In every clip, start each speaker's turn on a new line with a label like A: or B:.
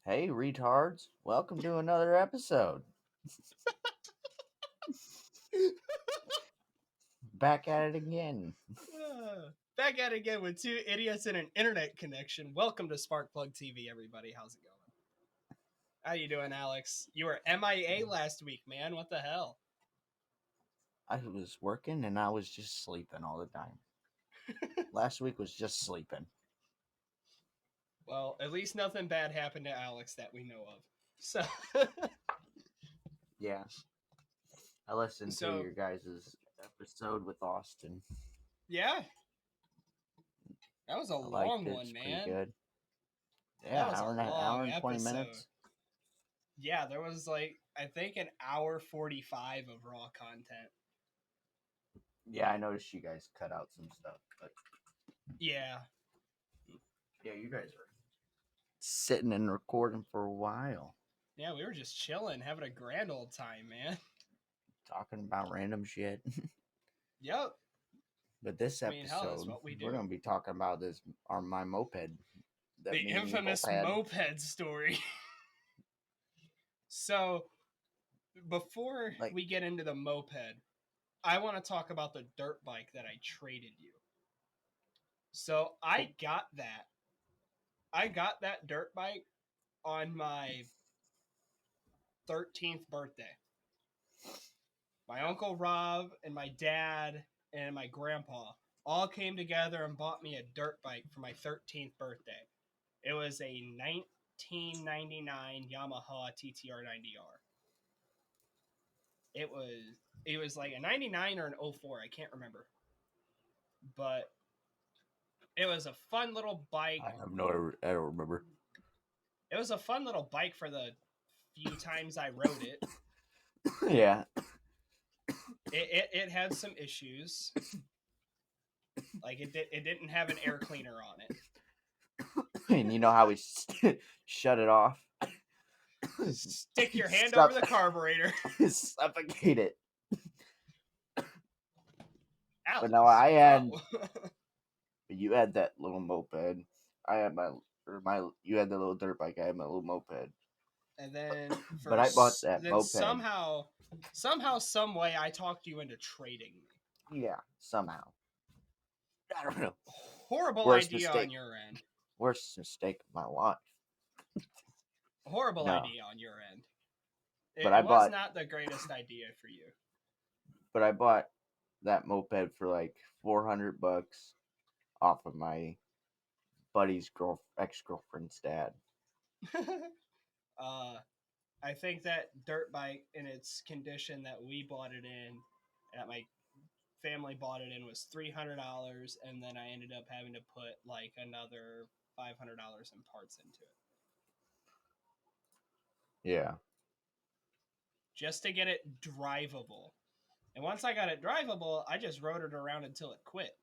A: Hey, retards. Welcome to another episode. Back at it again.
B: Back at it again with two idiots and an internet connection. Welcome to Sparkplug TV, everybody. How's it going? How you doing, Alex? You were MIA last week, man. What the hell?
A: I was working and I was just sleeping all the time. Last week was just sleeping.
B: Well, at least nothing bad happened to Alex that we know of. So,
A: Yeah. I listened to your guys' episode with Austin.
B: Yeah. That was a long one, man.
A: Pretty good. Yeah, hour and 20 minutes.
B: Yeah, there was I think an hour 45 of raw content.
A: Yeah, I noticed you guys cut out some stuff, but
B: yeah,
A: you guys were sitting and recording for a while.
B: Yeah, we were just chilling, having a grand old time, man.
A: Talking about random shit.
B: Yep.
A: But this episode, we're going to be talking about my moped.
B: The infamous moped story. So, before we get into the moped, I want to talk about the dirt bike that I traded you. So, I got that dirt bike on my 13th birthday. My Uncle Rob and my dad and my grandpa all came together and bought me a dirt bike for my 13th birthday. It was a 1999 Yamaha TTR 90R. It was like a 99 or an 04, I can't remember. But it was a fun little bike.
A: I don't remember.
B: It was a fun little bike for the few times I rode it.
A: Yeah.
B: It had some issues. Like it didn't have an air cleaner on it.
A: And you know how we shut it off?
B: Stick your hand over the carburetor.
A: Suffocate it.
B: Alex,
A: but no, I had. You had that little moped. I had you had the little dirt bike. I had my little moped.
B: And then,
A: but I bought that moped.
B: Somehow, some way, I talked you into trading me.
A: Yeah, somehow. I don't know.
B: Horrible idea on your end.
A: Worst mistake of my life.
B: Horrible idea on your end.
A: It
B: was not the greatest idea for you.
A: But I bought that moped for like $400 off of my buddy's ex-girlfriend's dad.
B: I think that dirt bike in its condition that we bought it in, that my family bought it in, was $300, and then I ended up having to put like another $500 in parts into it.
A: Yeah.
B: Just to get it drivable. And once I got it drivable, I just rode it around until it quit.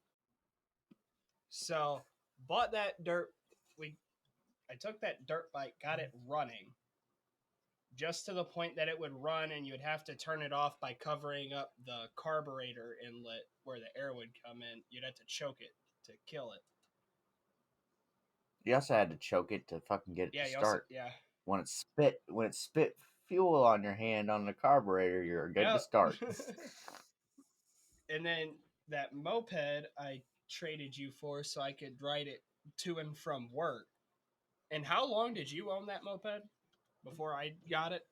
B: So, bought that I took that dirt bike, got it running, just to the point that it would run and you'd have to turn it off by covering up the carburetor inlet where the air would come in. You'd have to choke it to kill it.
A: You also had to choke it to fucking get it to start.
B: Yeah.
A: When it spit fuel on your hand on the carburetor, you're good to start.
B: And then that moped I traded you for so I could ride it to and from work. And how long did you own that moped before I got it?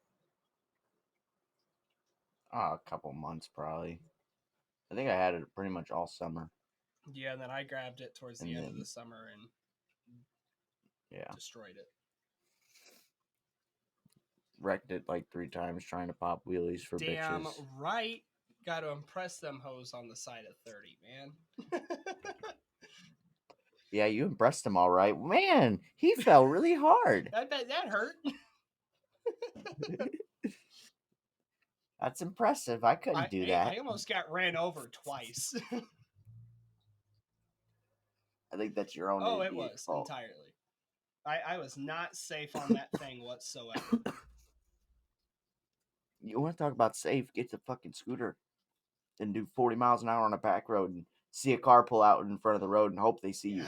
A: A couple months probably. I think I had it pretty much all summer.
B: Yeah, and then I grabbed it towards the end of the summer and destroyed it.
A: Wrecked it like 3 times trying to pop wheelies for bitches.
B: Damn right. Got to impress them hoes on the side of 30, man.
A: Yeah, you impressed him all right. Man, he fell really hard.
B: I bet that hurt.
A: That's impressive. I couldn't do that.
B: I almost got ran over twice.
A: I think that's your own.
B: Oh, it was fault. Entirely. I was not safe on that thing whatsoever.
A: You want to talk about safe? Get the fucking scooter and do 40 miles an hour on a back road and see a car pull out in front of the road and hope they see you.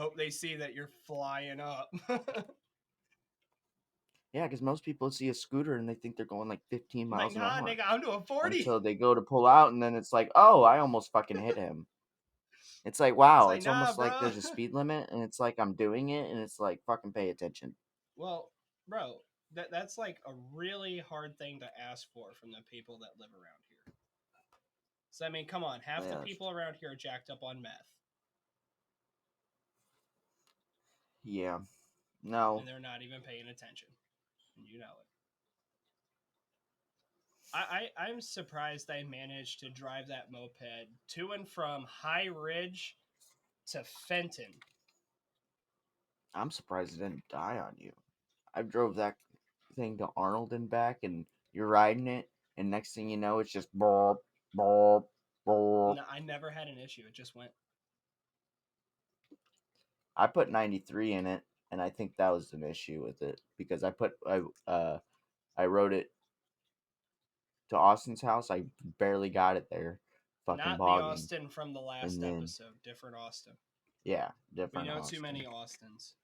B: Hope they see that you're flying up.
A: Yeah, because most people see a scooter and they think they're going like 15
B: Like,
A: miles an
B: nah,
A: hour
B: nigga, I'm doing 40.
A: until they go to pull out, and then it's like, oh, I almost fucking hit him. It's like,
B: It's
A: wow,
B: like,
A: it's
B: nah,
A: almost like
B: bro.
A: there's a speed limit, and it's like I'm doing it, and it's like, fucking pay attention.
B: Well, bro, that's like a really hard thing to ask for from the people that live around here. So, I mean, come on. Half the
A: Yeah,
B: people around here are jacked up on meth,
A: yeah. No,
B: and they're not even paying attention. And you know it. I'm surprised I managed to drive that moped to and from High Ridge to Fenton.
A: I'm surprised it didn't die on you. I drove that thing to Arnold and back, and you're riding it, and next thing you know, it's just burp, burp, burp.
B: No, I never had an issue. It just went.
A: I put 93 in it, and I think that was an issue with it because I rode it to Austin's house. I barely got it there, fucking
B: Not the
A: bogging,
B: Austin from the last
A: and then
B: episode. Different Austin.
A: yeah,
B: We
A: different
B: know too
A: Austin.
B: many Austins.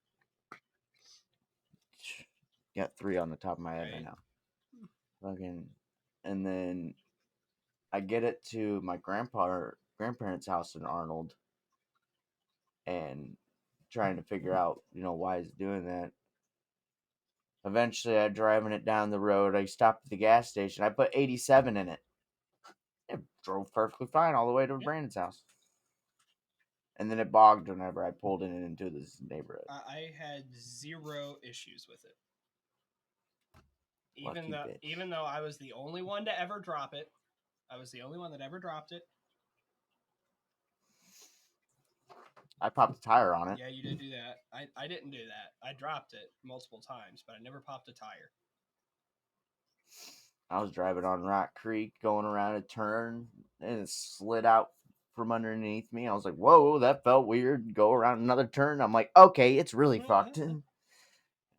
A: Got 3 on the top of my head right
B: Right.
A: now. Fucking, and then I get it to my grandparents' house in Arnold, and trying to figure out, why it's doing that. Eventually, I driving it down the road. I stopped at the gas station. I put 87 in it. It drove perfectly fine all the way to
B: Yep.
A: Brandon's house. And then it bogged whenever I pulled it into this neighborhood.
B: I had zero issues with it.
A: Lucky bitch.
B: Even though I was the only one to ever drop it, I was the only one that ever dropped it.
A: I popped a tire on it.
B: Yeah, you did do that. I didn't do that. I dropped it multiple times, but I never popped a tire.
A: I was driving on Rock Creek, going around a turn, and it slid out from underneath me. I was like, whoa, that felt weird. Go around another turn. I'm like, okay, it's really fucked.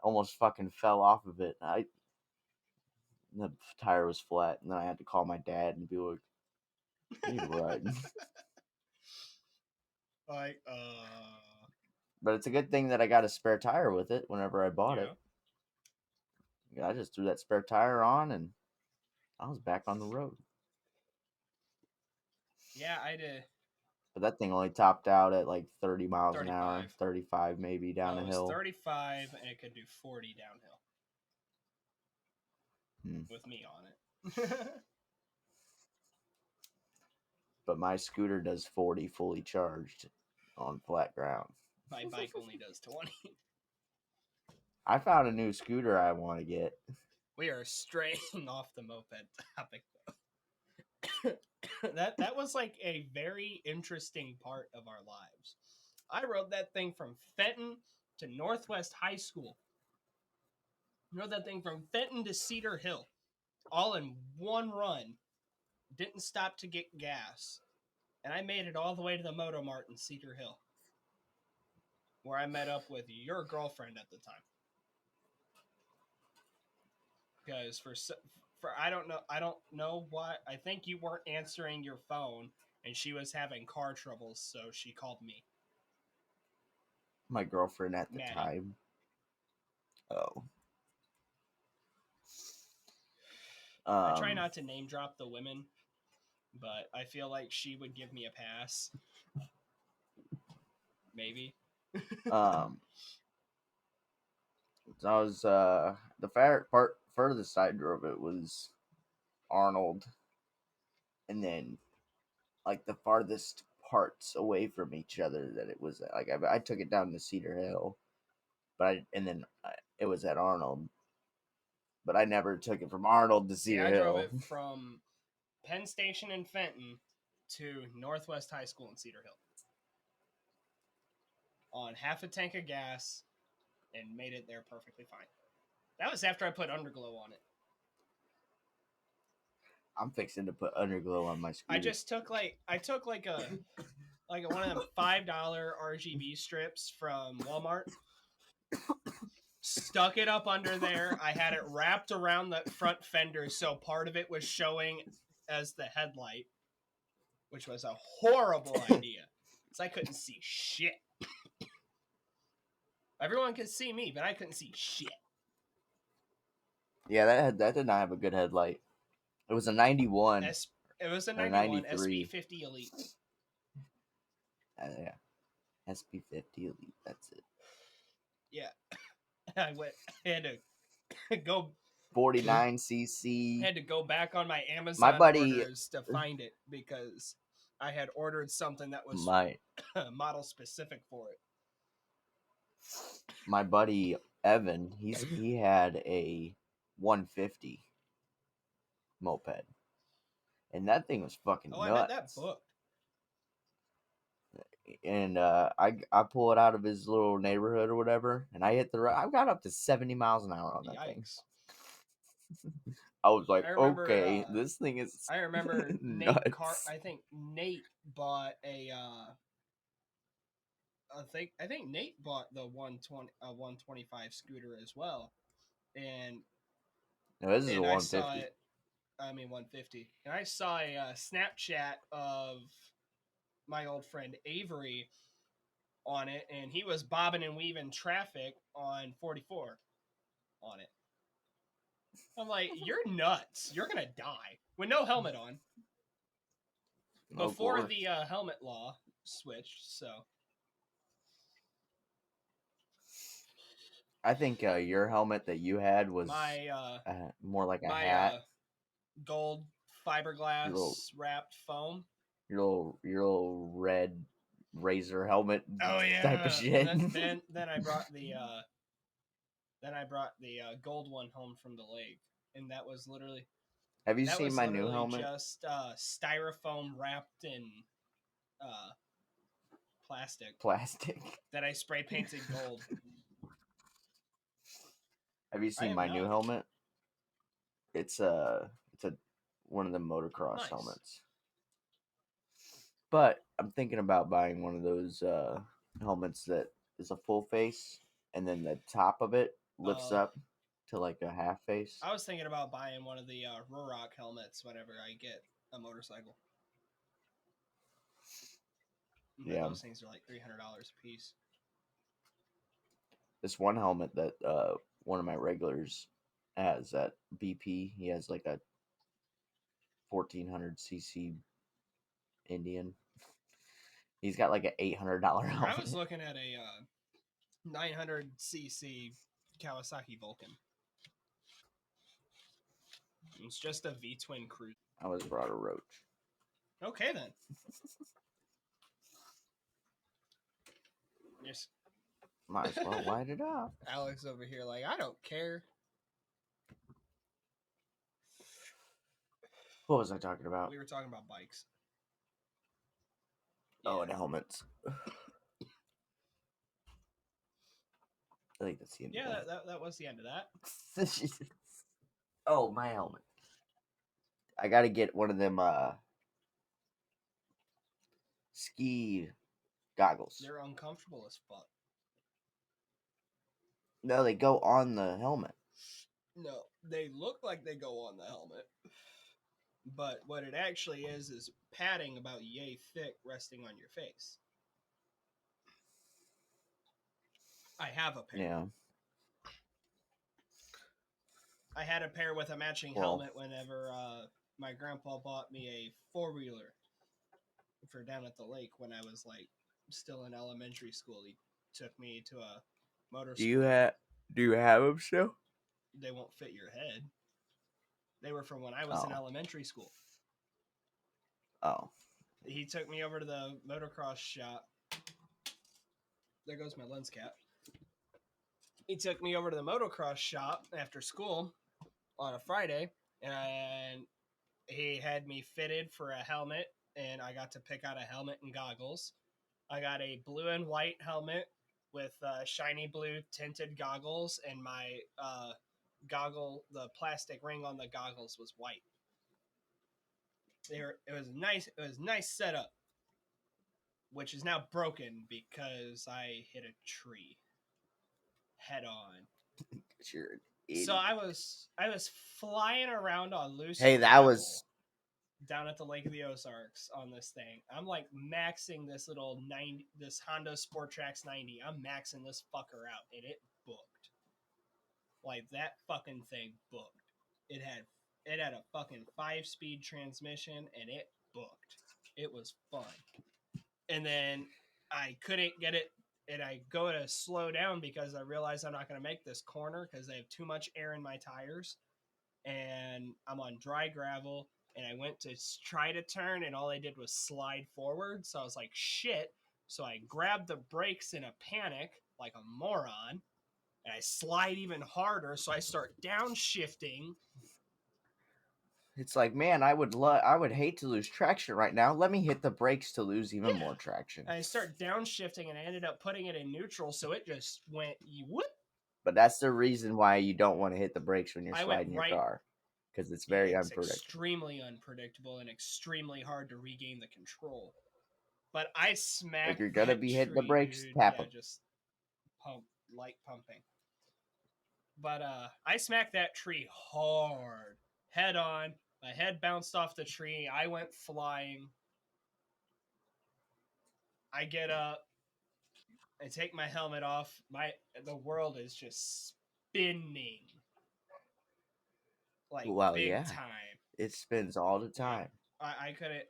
A: Almost fucking fell off of it. The tire was flat, and then I had to call my dad and be like, I need a ride.
B: Like,
A: But it's a good thing that I got a spare tire with it whenever I bought
B: yeah.
A: it. I just threw that spare tire on, and I was back on the road.
B: Yeah, I did.
A: But that thing only topped out at like 30 miles an
B: 35.
A: hour, 35 maybe down
B: No,
A: a
B: it was
A: hill.
B: 35, and it could do 40 downhill
A: Hmm.
B: with me on it.
A: But my scooter does 40 fully charged on flat ground.
B: My bike only does 20.
A: I found a new scooter I want to get.
B: We are straying off the moped topic. that was like a very interesting part of our lives. I rode that thing from Fenton to Northwest High School. Rode that thing from Fenton to Cedar Hill, all in one run. Didn't stop to get gas, and I made it all the way to the Moto Mart in Cedar Hill, where I met up with your girlfriend at the time. Because for I don't know why. I think you weren't answering your phone, and she was having car troubles, so she called me.
A: My girlfriend at the
B: Maddie.
A: time. Oh.
B: I try not to name drop the women, but I feel like she would give me a pass. Maybe.
A: So I was the furthest I drove it was Arnold, and then like the farthest parts away from each other that it was like I took it down to Cedar Hill, but it was at Arnold, but I never took it from Arnold to
B: See,
A: Cedar
B: I drove
A: Hill.
B: it from Penn Station in Fenton to Northwest High School in Cedar Hill on half a tank of gas and made it there perfectly fine. That was after I put underglow on it.
A: I'm fixing to put underglow on my scooter.
B: I took one of them $5 RGB strips from Walmart, stuck it up under there. I had it wrapped around the front fender, so part of it was showing as the headlight, which was a horrible idea, because I couldn't see shit. Everyone could see me, but I couldn't see shit.
A: Yeah, that did not have a good headlight. It was a 91
B: It was a
A: or
B: 91
A: 93.
B: SP50 Elite.
A: Yeah, SP50 Elite. That's it.
B: Yeah, I went. I had to go.
A: 49cc.
B: Had to go back on my
A: My
B: Amazon
A: buddy,
B: orders to find it because I had ordered something that was
A: my
B: model specific for it.
A: my buddy Evan, he had a 150 moped, and that thing was fucking
B: Oh, I bet that
A: nuts.
B: booked.
A: And I pull it out of his little neighborhood or whatever, and I hit the road. I got up to 70 miles an hour on that thing.
B: Yikes!
A: I was like,
B: I remember.
A: okay, this thing is
B: I remember
A: nuts.
B: I think Nate bought a. I think Nate bought the 125 scooter as well, and
A: No, this is a
B: I saw
A: 150.
B: it. I mean 150, and I saw a Snapchat of my old friend Avery on it, and he was bobbing and weaving traffic on 44 on it. I'm like, you're nuts. You're gonna die with no helmet on.
A: Of
B: Before
A: course.
B: the helmet law switched, so
A: I think your helmet that you had was
B: my
A: more like a
B: my
A: hat.
B: gold
A: Your little
B: fiberglass wrapped foam.
A: your little red razor helmet
B: Oh
A: type of
B: yeah.
A: shit.
B: Then I brought the gold one home from the lake, and
A: Have you
B: that
A: seen
B: was
A: my new
B: literally
A: helmet?
B: just styrofoam wrapped in uh, plastic
A: Plastic.
B: that I spray painted gold.
A: Have you
B: I
A: seen
B: have
A: my new
B: not.
A: helmet? It's a one of the motocross
B: Nice.
A: helmets. But I'm thinking about buying one of those helmets that is a full face, and then the top of it lifts
B: Uh,
A: up to like a half face.
B: I was thinking about buying one of the Ruroc helmets whenever I get a motorcycle. But
A: Yeah,
B: those things are like $300 a piece.
A: this one helmet that one of my regulars has at BP. He has like a 1400cc Indian. He's got like an $800
B: I was
A: helmet.
B: looking at a 900cc Kawasaki Vulcan. It's just a V twin cruiser.
A: I was brought a roach.
B: Okay then. Yes.
A: Might as well light it up.
B: Alex over here, like, I don't care.
A: What was I talking about?
B: We were talking about bikes.
A: Oh,
B: Yeah.
A: and helmets. I think that's the end
B: Yeah,
A: of
B: that was the end of that.
A: that. Oh, my helmet. I gotta get one of them ski goggles.
B: They're uncomfortable as fuck.
A: No, they go on the helmet.
B: No, they look like they go on the helmet, but what it actually is padding about yay thick resting on your face. I have a pair.
A: Yeah.
B: I had a pair with a matching
A: Well,
B: helmet whenever my grandpa bought me a 4-wheeler for down at the lake when I was like still in elementary school. He took me to a motor
A: do you
B: school.
A: have them still?
B: They won't fit your head. They were from when I was in
A: Oh.
B: elementary school.
A: Oh.
B: He took me over to the motocross shop. There goes my lens cap. He took me over to the motocross shop after school on a Friday, and he had me fitted for a helmet, and I got to pick out a helmet and goggles. I got a blue and white helmet with shiny blue tinted goggles, and my the plastic ring on the goggles was white. It was nice. It was nice setup, which is now broken because I hit a tree head on.
A: You're an idiot.
B: So I was flying around on loose
A: Hey, that
B: gravel.
A: was
B: down at the Lake of the Ozarks on this thing. I'm like maxing this Honda Sport Trax 90. I'm maxing this fucker out, and it booked. Like that fucking thing booked. It had a fucking 5-speed transmission, and it booked. It was fun. And then I couldn't get it, and I go to slow down because I realize I'm not going to make this corner because I have too much air in my tires, and I'm on dry gravel. And I went to try to turn, and all I did was slide forward. So I was like, shit. So I grabbed the brakes in a panic, like a moron, and I slide even harder. So I start downshifting.
A: It's like, man, I would hate to lose traction right now. Let me hit the brakes to lose even more traction.
B: And I start downshifting, and I ended up putting it in neutral, so it just went whoop.
A: But that's the reason why you don't want to hit the brakes when you're
B: I
A: sliding your car, because it's very unpredictable.
B: Extremely unpredictable and extremely hard to regain the control. But I smacked.
A: If you're gonna be hitting the brakes,
B: dude.
A: tap them.
B: Just light pumping. But I smacked that tree hard, head on. My head bounced off the tree. I went flying. I get up. I take my helmet off. The world is just spinning. Like big time.
A: It spins all the time.
B: Yeah. I couldn't.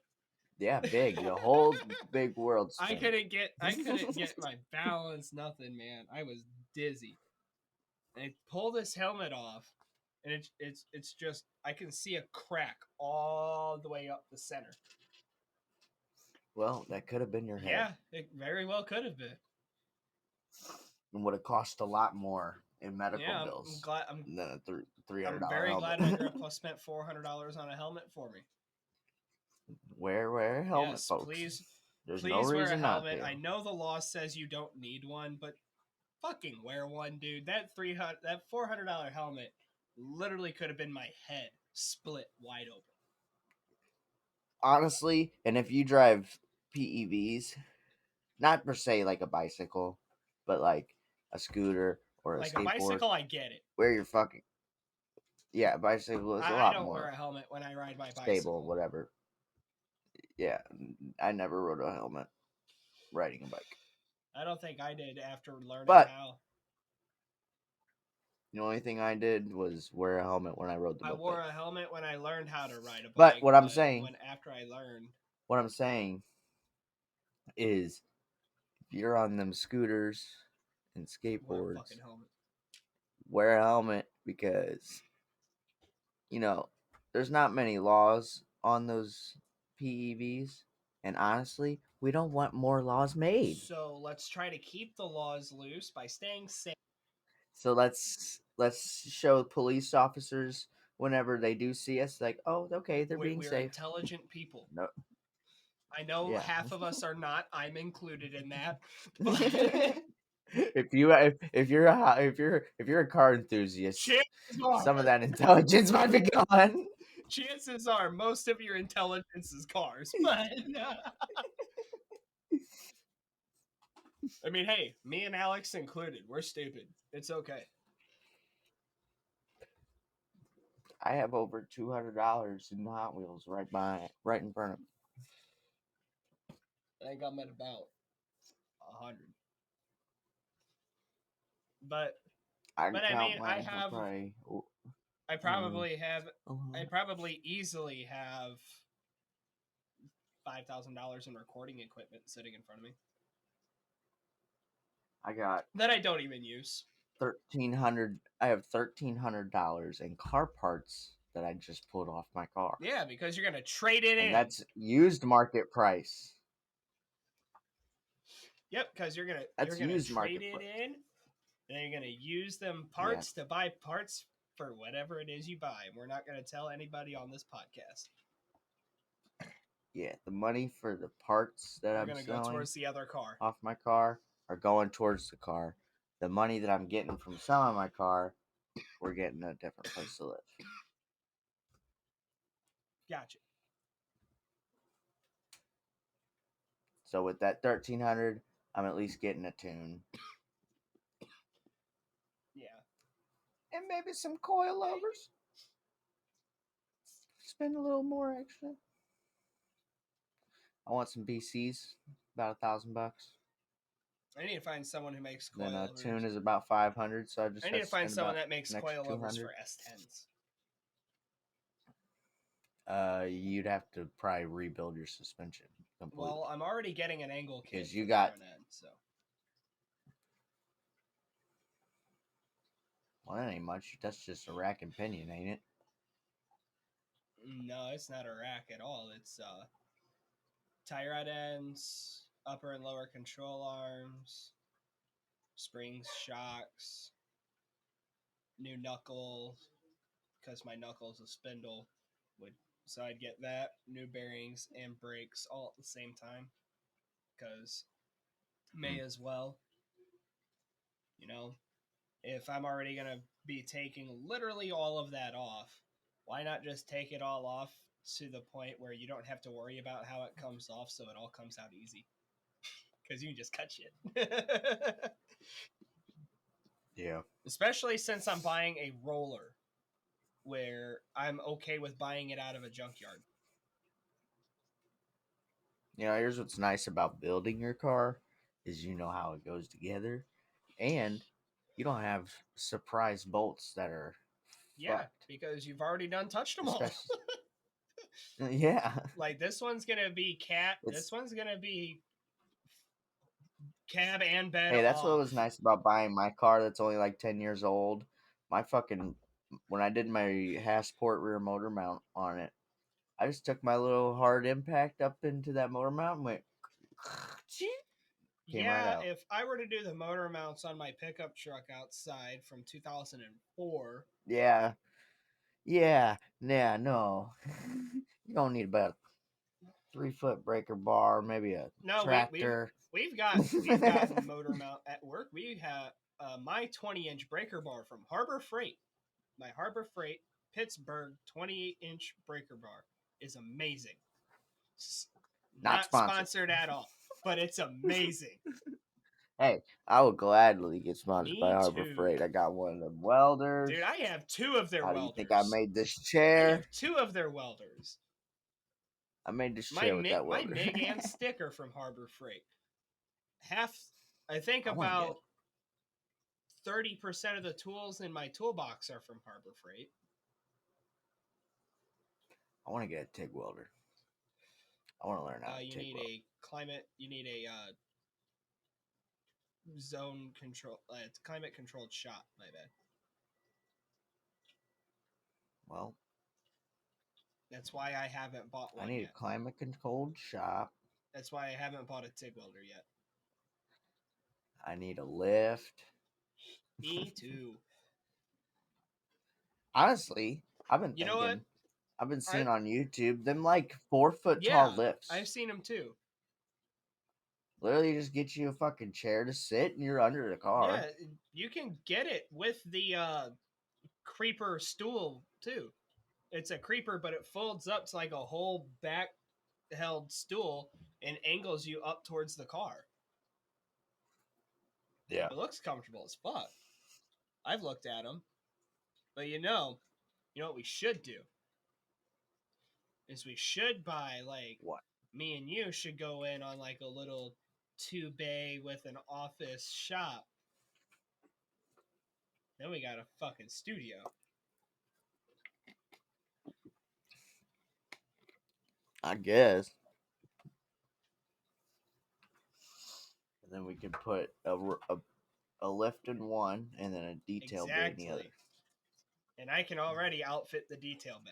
A: Yeah, big. The whole big world spins.
B: I couldn't get my balance, nothing, man. I was dizzy. And I pull this helmet off, and it's just I can see a crack all the way up the center.
A: Well, that could have been your head.
B: Yeah, it very well could have been.
A: And would have cost a lot more in medical bills.
B: I'm glad.
A: Than a $300.
B: I'm very glad my grandpa spent $400 on a helmet for me.
A: Wear a helmet,
B: yes,
A: folks.
B: Please
A: no
B: wear a helmet. I know the law says you don't need one, but fucking wear one, dude. That $400 helmet literally could have been my head split wide open.
A: Honestly, and if you drive PEVs, not per se like a bicycle, but like a scooter or a skateboard.
B: Like a bicycle, I get it.
A: Where you're fucking... Yeah, a bicycle is a lot more...
B: I don't wear a helmet when I ride my bicycle.
A: Stable, whatever. Yeah, I never rode a helmet riding a bike.
B: I don't think I did after learning how.
A: The only thing I did was wear a helmet when I rode the bike.
B: I wore a helmet when I learned how to ride a bike.
A: But what I'm saying...
B: after I learned...
A: What I'm saying is, if you're on them scooters and skateboards, wear a helmet because, you know, there's not many laws on those PEVs, and honestly, we don't want more laws made.
B: So let's try to keep the laws loose by staying safe.
A: So let's show police officers whenever they do see us, like, oh, okay, they're being safe.
B: We're intelligent people.
A: No.
B: I know half of us are not. I'm included in that.
A: If you're a car enthusiast, some of that intelligence might be gone.
B: Chances are most of your intelligence is cars, but I mean, hey, me and Alex included, we're stupid. It's okay.
A: I have over $200 in Hot Wheels right in front of me.
B: I think I'm at about 100. But I mean, I probably easily have $5,000 in recording equipment sitting in front of me.
A: I got
B: that I don't even use.
A: $1,300. I have $1,300 in car parts that I just pulled off my car.
B: Yeah, because you're gonna trade it in.
A: That's used market price.
B: Yep, because you're gonna trade it in, and you're gonna use them parts to buy parts for whatever it is you buy. We're not gonna tell anybody on this podcast.
A: Yeah, the money for the parts that I'm selling
B: go towards the other car
A: off my car are going towards the car. The money that I'm getting from selling my car, we're getting a different place to live.
B: Gotcha.
A: So with that $1,300, I'm at least getting a tune.
B: Yeah.
A: And maybe some coilovers. Spend a little more extra. I want some BCs, about $1,000.
B: I need to find someone who makes
A: Then a
B: coilovers.
A: tune is about 500, so I just
B: I need
A: have
B: to
A: to
B: find
A: spend
B: someone
A: about
B: that makes
A: an extra
B: coilovers
A: 200.
B: for S10s.
A: You'd have to probably rebuild your suspension completely.
B: Well, I'm already getting an angle kit
A: Because
B: for
A: you
B: the
A: got-
B: front end, so
A: Well, that ain't much. That's just a rack and pinion, ain't it?
B: no, it's not a rack at all. It's tie rod ends, upper and lower control arms, springs, shocks, new knuckles because my knuckle's a spindle. So I'd get that, new bearings and brakes all at the same time because may as well. You know, if I'm already gonna be taking literally all of that off, why not just take it all off to the point where you don't have to worry about how it comes off, so it all comes out easy? Because you can just cut shit.
A: Yeah.
B: Especially since I'm buying a roller, where I'm okay with buying it out of a junkyard.
A: Here's what's nice about building your car is you know how it goes together, and you don't have surprise bolts that are
B: Yeah,
A: fucked.
B: because you've already done touched them all.
A: Especially, yeah,
B: Like this one's gonna be cat.
A: it's
B: This one's gonna be cab and bed
A: hey, that's what
B: off.
A: was nice about buying my car that's only like 10 years old. My fucking when I did my Hassport rear motor mount on it, I just took my little hard impact up into that motor mount and went came right
B: Yeah,
A: out.
B: if I were to do the motor mounts on my pickup truck outside from 2004,
A: Yeah, yeah, no. You don't need about a 3-foot breaker bar, maybe a
B: no,
A: tractor.
B: we've gotten motor mount at work. We have my 20-inch breaker bar from Harbor Freight. My Harbor Freight Pittsburgh 28-inch breaker bar is amazing.
A: Not
B: Not
A: sponsored.
B: sponsored at all, but it's amazing.
A: Hey, I would gladly get sponsored by
B: Me
A: Harbor
B: too.
A: Freight. I got one of them welders.
B: Dude, I have two of their
A: How do you
B: welders.
A: think I made this
B: I
A: chair?
B: have two of their welders.
A: I made this
B: My
A: chair with that
B: my
A: welder.
B: MIG and sticker from Harbor Freight. I think
A: I want to get.
B: about 30% of the tools in my toolbox are from Harbor Freight.
A: I want to get a TIG welder. I want to learn how to
B: You
A: TIG
B: need
A: weld.
B: a climate. You need a zone control. It's climate controlled shop. My bad.
A: Well,
B: That's why I haven't bought
A: I
B: one
A: need
B: yet.
A: a climate controlled shop.
B: That's why I haven't bought a TIG welder yet.
A: I need a lift.
B: Me too.
A: Honestly, I've been
B: You know what?
A: I've been
B: I
A: seeing on YouTube them like 4-foot
B: yeah,
A: tall lifts.
B: I've seen them too.
A: Literally just get you a fucking chair to sit and you're under the car.
B: Yeah, you can get it with the creeper stool too. It's a creeper, but it folds up to like a whole back held stool and angles you up towards the car.
A: Yeah.
B: It looks comfortable as fuck. I've looked at them, but you know what we should do is we should buy like
A: What?
B: me and you should go in on like a little 2 bay with an office shop. Then we got a fucking studio.
A: I guess. And then we could put a lift in one and then a detail bay in the other.
B: And I can already outfit the detail bay.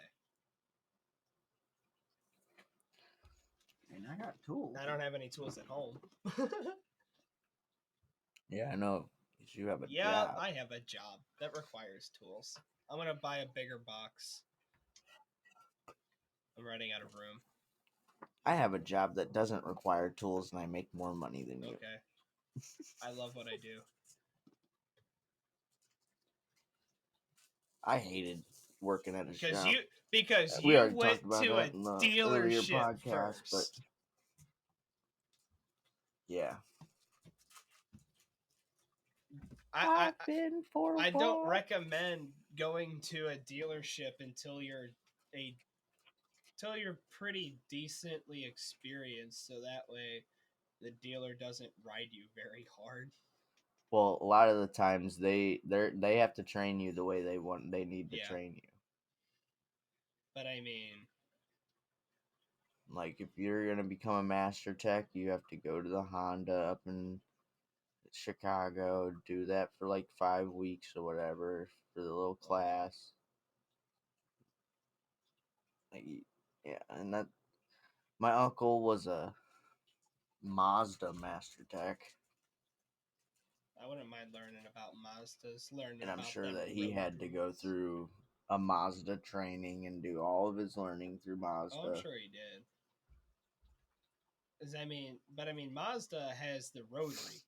A: And I got tools.
B: I don't have any tools at home.
A: Yeah, I know. 'Cause you have a
B: Yeah,
A: job.
B: I have a job that requires tools. I'm gonna buy a bigger box. I'm running out of room.
A: I have a job that doesn't require tools and I make more money than you.
B: Okay. I love what I do.
A: I hated working at a shop.
B: Because
A: We
B: you
A: already
B: went
A: talked about
B: to a
A: that in the earlier
B: dealership
A: podcast, but
B: first.
A: yeah.
B: I
A: been for
B: I don't recommend going to a dealership until you're a till you're pretty decently experienced, so that way the dealer doesn't ride you very hard.
A: Well, a lot of the times they have to train you the way they need to
B: Yeah.
A: train you.
B: But I mean,
A: Like if you're gonna become a master tech, you have to go to the Honda up in Chicago, do that for like 5 weeks or whatever for the little class. Like, yeah, and that my uncle was a Mazda master tech,
B: I wouldn't mind learning about Mazdas, learning
A: and I'm
B: about
A: sure
B: them
A: that he had to go
B: rotaries.
A: through a Mazda training and do all of his learning through
B: Oh, I'm
A: Mazda.
B: sure he did. But I mean, Mazda has the rotary.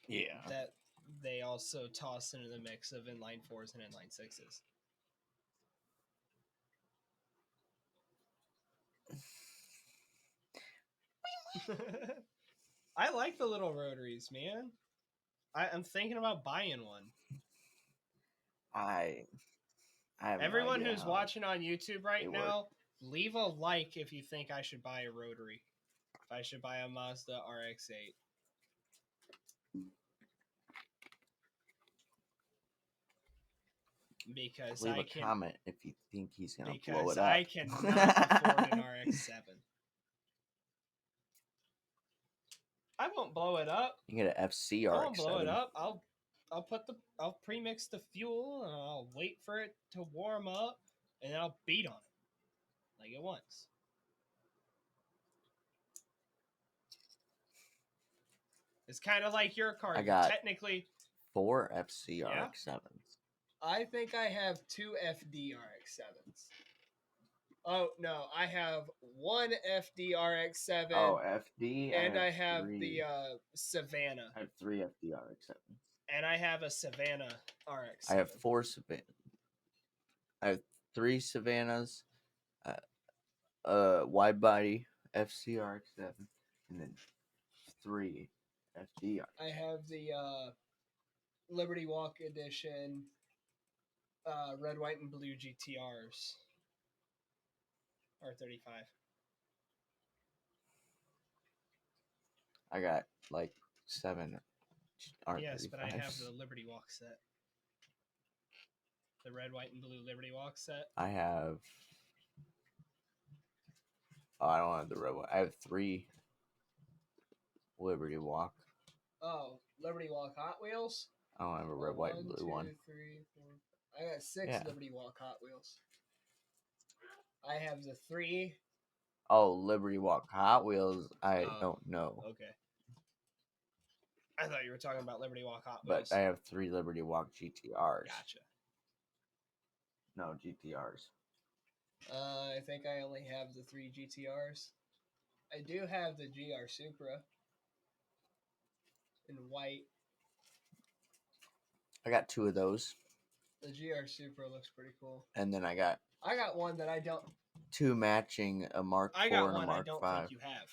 A: Yeah.
B: That they also toss into the mix of inline fours and inline sixes. I like the little rotaries, man. I'm thinking about buying one.
A: I have no
B: Everyone
A: idea
B: who's
A: how
B: watching on YouTube right
A: they work.
B: now, leave a like if you think I should buy a rotary. If I should buy a Mazda RX-8. Because
A: Leave
B: I
A: a
B: can
A: comment if you think he's gonna blow
B: because
A: it up.
B: I cannot afford an RX-7. I won't blow it up.
A: You get an FC
B: I won't blow it
A: RX-7.
B: up. I'll pre-mix the fuel and I'll wait for it to warm up and then I'll beat on it like it once. It's kind of like your car.
A: I
B: You're
A: got
B: technically
A: 4 FC
B: Yeah.
A: RX-7s.
B: I think I have 2 FD RX-7s. Oh no, I have 1 FD RX-7
A: Oh, FD.
B: and I
A: have
B: have
A: 3.
B: the Savannah.
A: I have 3 FD RX-7s.
B: And I have a Savannah RX-7.
A: I have 4 Savannah. I have 3 Savannahs, wide body FC RX-7, and then 3 FD.
B: I have the Liberty Walk Edition red, white, and blue GTRs. R35.
A: I got like 7 R35s.
B: Yes, but I have the Liberty Walk set. The red, white, and blue Liberty Walk set.
A: I have. Oh, I don't have the red one. I have 3 Liberty Walk.
B: Oh, Liberty Walk Hot Wheels?
A: I don't have a red, white, and blue one.
B: 3, 4. I got 6
A: Yeah.
B: Liberty Walk Hot Wheels. I have the 3.
A: Oh, Liberty Walk Hot Wheels. I don't know.
B: Okay. I thought you were talking about Liberty Walk Hot
A: But
B: Wheels.
A: I have 3 Liberty Walk GTRs.
B: Gotcha.
A: No, GTRs.
B: I think I only have the 3 GTRs. I do have the GR Supra in white.
A: I got 2 of those.
B: The GR Supra looks pretty cool.
A: And then I got
B: one that I don't.
A: 2 matching, a Mark IV
B: I got
A: and a
B: one I
A: Mark
B: don't
A: V.
B: think you have.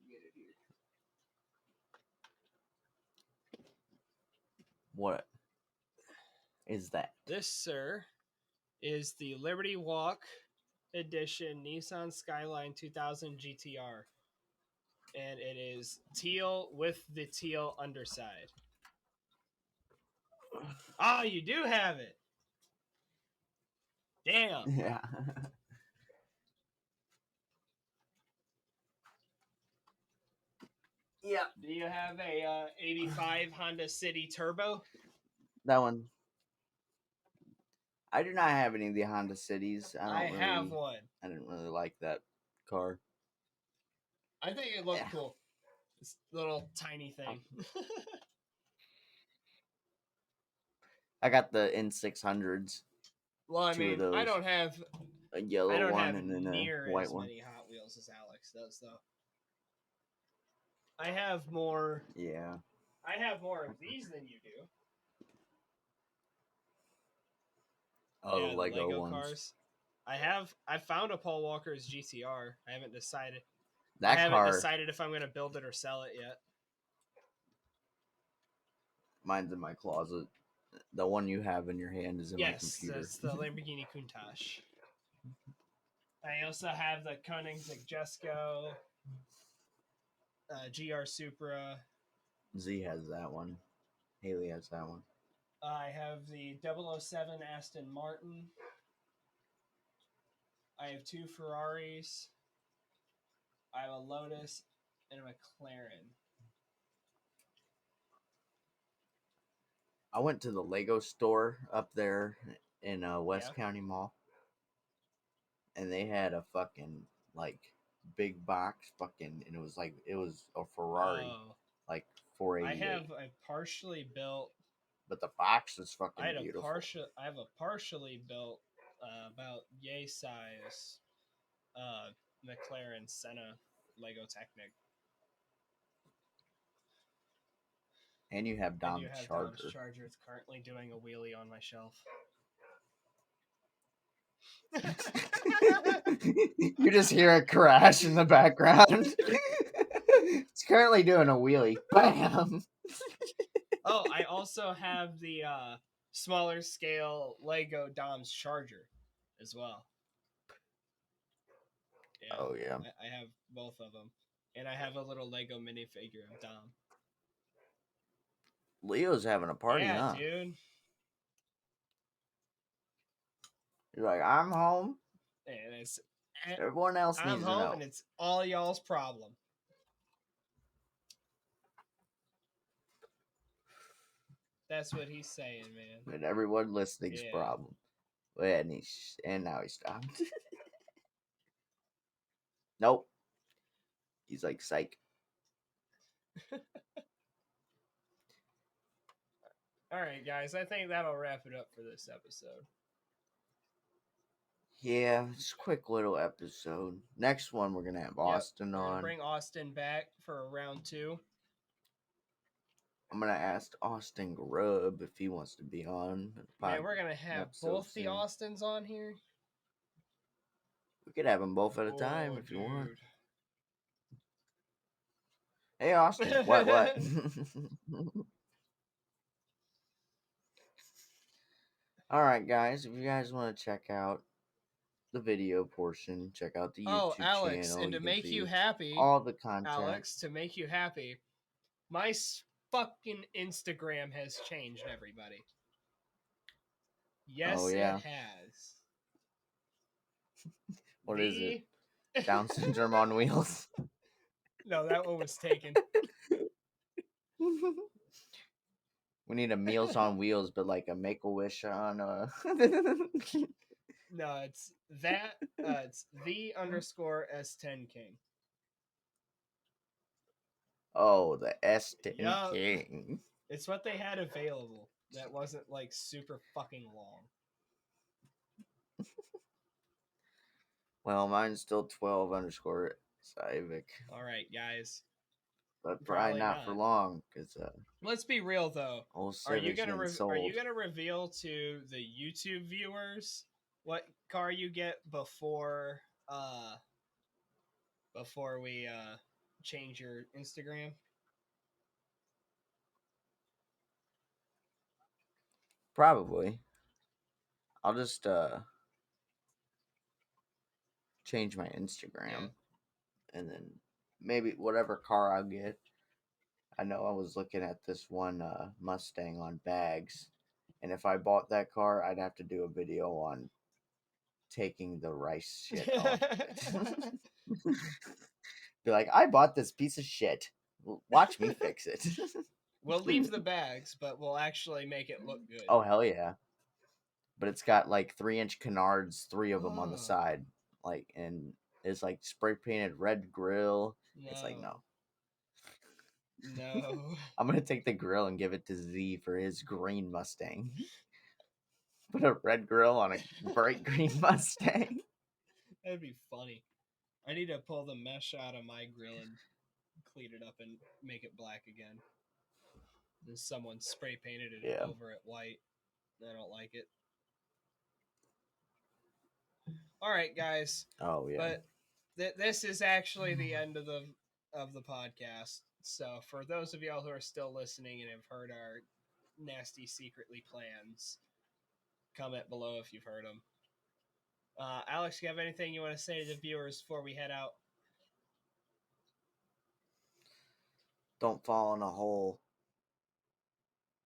B: Get it here.
A: What is that?
B: This, sir, is the Liberty Walk Edition Nissan Skyline 2000 GTR. And it is teal with the teal underside. Oh, you do have it. Damn.
A: Yeah. Yeah.
B: Do you have a 85 Honda City Turbo?
A: That one. I do not have any of the Honda Cities.
B: I have one.
A: I didn't really like that car.
B: I think it looked cool. This little tiny thing.
A: I got the N600s.
B: Well, I mean, I don't have
A: a yellow one and then a white one.
B: Many Hot Wheels as Alex does, though. I have more.
A: Yeah.
B: I have more of these than you do.
A: Oh, yeah, Lego ones.
B: Cars. I found a Paul Walker's GTR. I haven't decided.
A: I
B: haven't decided if I'm going to build it or sell it yet.
A: Mine's in my closet. The one you have in your hand is in my
B: Yes,
A: computer.
B: that's the Lamborghini Countach. I also have the Koenigsegg Jesko, GR Supra.
A: Z has that one. Haley has that one.
B: I have the 007 Aston Martin. I have two Ferraris. I have a Lotus and a McLaren.
A: I went to the Lego store up there in West
B: Yeah.
A: County Mall, and they had a fucking like big box fucking, and it was a Ferrari,
B: Oh,
A: like
B: I have
A: 488.
B: a partially built.
A: But the box is fucking beautiful.
B: I have a partially built, about yay size, McLaren Senna Lego Technic.
A: And you have
B: I do
A: Dom's
B: have Dom's
A: charger.
B: charger. It's currently doing a wheelie on my shelf.
A: You just hear a crash in the background. It's currently doing a wheelie. Bam!
B: Oh, I also have the smaller scale Lego Dom's charger as well. Yeah,
A: Oh yeah.
B: I have both of them, and I have a little Lego minifigure of Dom.
A: Leo's having a party,
B: Yeah,
A: huh?
B: dude.
A: He's like, I'm home.
B: And
A: Everyone else
B: I'm
A: needs to
B: home,
A: know.
B: and it's all y'all's problem. That's what he's saying, man.
A: And everyone listening's
B: Yeah.
A: problem. And now he stopped. Nope. He's like, psych.
B: All right, guys. I think that'll wrap it up for this episode.
A: Yeah, just a quick little episode. Next one, we're gonna have
B: Yep,
A: Austin
B: we're gonna
A: on.
B: bring Austin back for round 2.
A: I'm gonna ask Austin Grubb if he wants to be on.
B: Man, we're gonna have both the Austins on here.
A: We could have them both at a time
B: Oh,
A: if you want.
B: dude.
A: Hey, Austin. What? All right, guys. If you guys want to check out the video portion, check out the
B: Oh,
A: YouTube
B: Alex,
A: channel.
B: and to
A: You can
B: make you
A: see
B: happy,
A: all the content.
B: Alex, to make you happy, my fucking Instagram has changed, everybody. Yes,
A: Oh, yeah.
B: it has.
A: What is it? Down syndrome on wheels.
B: No, that one was taken.
A: We need a Meals on Wheels, but like a Make a Wish on.
B: No, it's that. It's the underscore S10 King.
A: Oh, the S10
B: Yup.
A: King.
B: It's what they had available. That wasn't like super fucking long.
A: Well, mine's still 12 underscore Saivik.
B: All right, guys.
A: But probably not for long, because
B: let's be real though.
A: old
B: Are you
A: Civic's
B: gonna
A: been sold.
B: are you gonna reveal to the YouTube viewers what car you get before we change your Instagram?
A: Probably. I'll just change my Instagram, and then maybe whatever car I'll get. I know I was looking at this one Mustang on Bags, and if I bought that car, I'd have to do a video on taking the rice shit off it. Be like, I bought this piece of shit. Watch me fix it.
B: We'll leave the bags, but we'll actually make it look good.
A: Oh hell yeah! But it's got like 3-inch canards, 3 of them on the side, like, and it's like spray painted red grill.
B: No.
A: It's like no.
B: No.
A: I'm gonna take the grill and give it to Z for his green Mustang. Put a red grill on a bright green Mustang.
B: That'd be funny. I need to pull the mesh out of my grill and clean it up and make it black again. And someone spray painted it over it white. I don't like it. All right, guys.
A: Oh yeah.
B: But this is actually the end of the podcast. So for those of y'all who are still listening and have heard our nasty secretly plans. Comment below if you've heard them. Alex, you have anything you want to say to the viewers before we head out?
A: Don't fall in a hole.